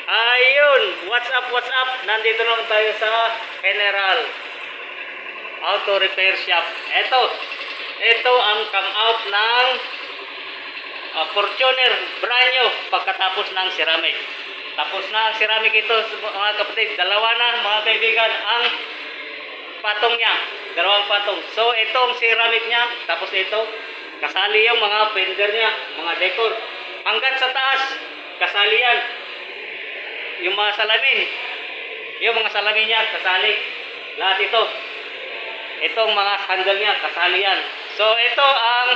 Ayun, what's up, what's up? Nandito naman tayo sa General Auto Repair Shop. Ito ang come out ng Fortuner brand new pagkatapos ng ceramic. Tapos na ang ceramic ito, mga kapatid. Dalawa na, mga kaibigan, ang patong niya. Dalawang patong. So, ito ang ceramic niya. Tapos ito, kasali yung mga fender niya, mga decor. Hanggat sa taas, kasali yan. Yung mga salamin. Yung mga salamin niya, kasali. Lahat ito. Itong mga handle niya, kasali yan. So, ito ang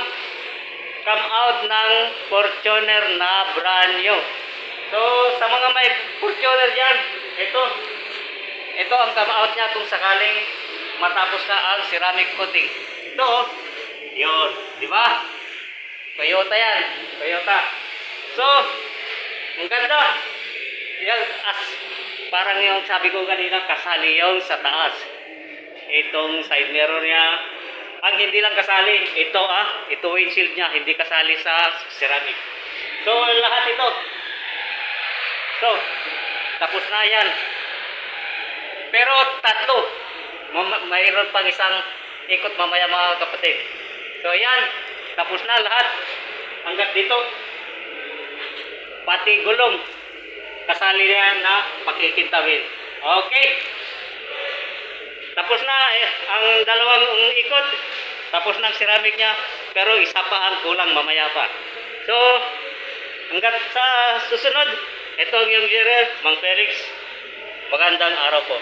come out ng Fortuner na brand new. So, sa mga may Fortuner dyan, ito ang come out niya kung sakaling matapos na ang ceramic coating. Ito, yun. Di ba? Toyota yan. Toyota. So, ang ganda. Yan, parang yung sabi ko kanina, kasali yung sa taas. Itong side mirror niya. Ang hindi lang kasali, ito windshield niya, hindi kasali sa ceramic. So, lahat ito. So, tapos na yan. Pero tatlo. Mayroon pang isang ikot mamaya, mga kapatid. So, yan. Tapos na lahat. Hanggat dito. Pati gulong. Kasali yan na pakikintawin. Okay. Tapos na ang dalawang ikot. Tapos ng ceramic niya. Pero isa pa ang kulang mamaya pa. So, hanggat sa susunod, ito yung Jerry, Mang Felix. Magandang araw po.